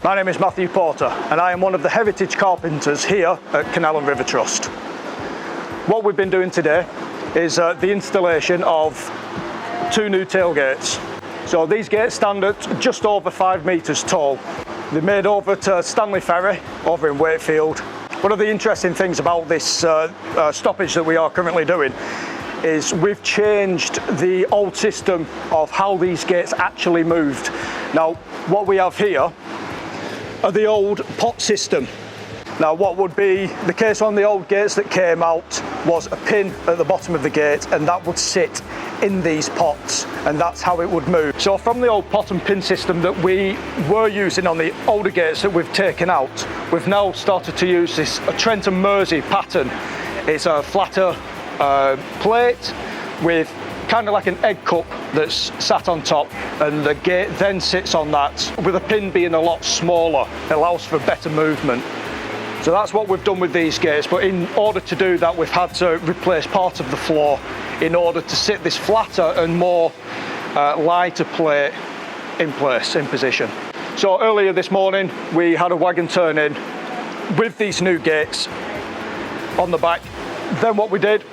My name is Matthew Porter and I am one of the heritage carpenters here at Canal and River Trust. What we've been doing today is the installation of 2 new tailgates. So these gates stand at just over 5 metres tall. They're made over to Stanley Ferry over in Wakefield. One of the interesting things about this stoppage that we are currently doing is we've changed the old system of how these gates actually moved. Now what we have here are the old pot system. Now what would be the case on the old gates that came out was a pin at the bottom of the gate, and that would sit in these pots, and that's how it would move. So from the old pot and pin system that we were using on the older gates that we've taken out, we've now started to use this Trent and Mersey pattern. It's a flatter plate with kind of like an egg cup that's sat on top, and the gate then sits on that. With the pin being a lot smaller, it allows for better movement. So that's what we've done with these gates, but in order to do that we've had to replace part of the floor in order to sit this flatter and more lighter plate in place, in position. So earlier this morning we had a wagon turn in with these new gates on the back. Then what we did,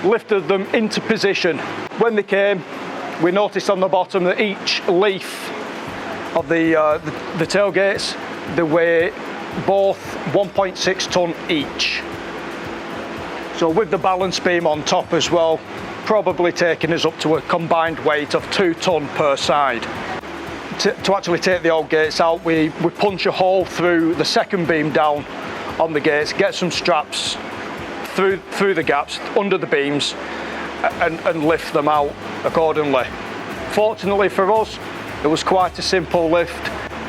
lifted them into position. When they came, we noticed on the bottom that each leaf of the tailgates, they weigh both 1.6 tonne each. So with the balance beam on top as well, probably taking us up to a combined weight of 2 tonne per side. To actually take the old gates out, we punch a hole through the second beam down on the gates, get some straps through the gaps under the beams and lift them out accordingly. Fortunately for us, it was quite a simple lift.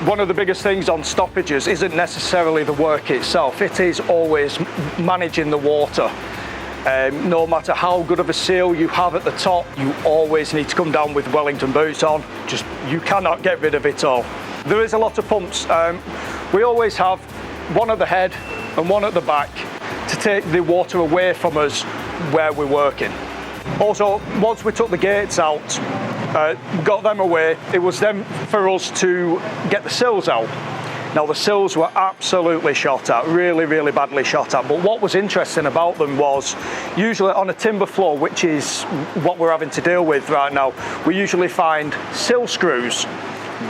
One of the biggest things on stoppages isn't necessarily the work itself, it is always managing the water. No matter how good of a seal you have at the top, you always need to come down with Wellington boots on. You cannot get rid of it all. There is a lot of pumps. We always have one at the head and one at the back to take the water away from us where we're working. Also, once we took the gates out, got them away, it was then for us to get the sills out. Now the sills were absolutely shot at, really badly shot at, but what was interesting about them was usually on a timber floor, which is what we're having to deal with right now, we usually find sill screws,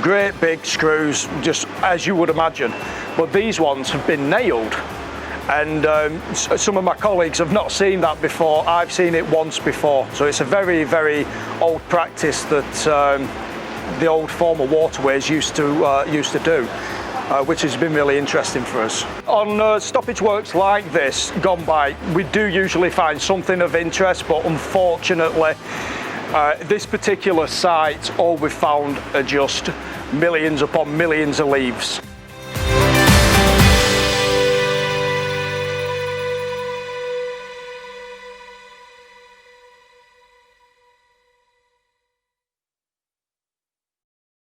great big screws, just as you would imagine, but these ones have been nailed. And some of my colleagues have not seen that before. I've seen it once before, so it's a very old practice that the old former waterways used to do, which has been really interesting for us. On stoppage works like this gone by, we do usually find something of interest, but unfortunately this particular site, all we've found are just millions upon millions of leaves.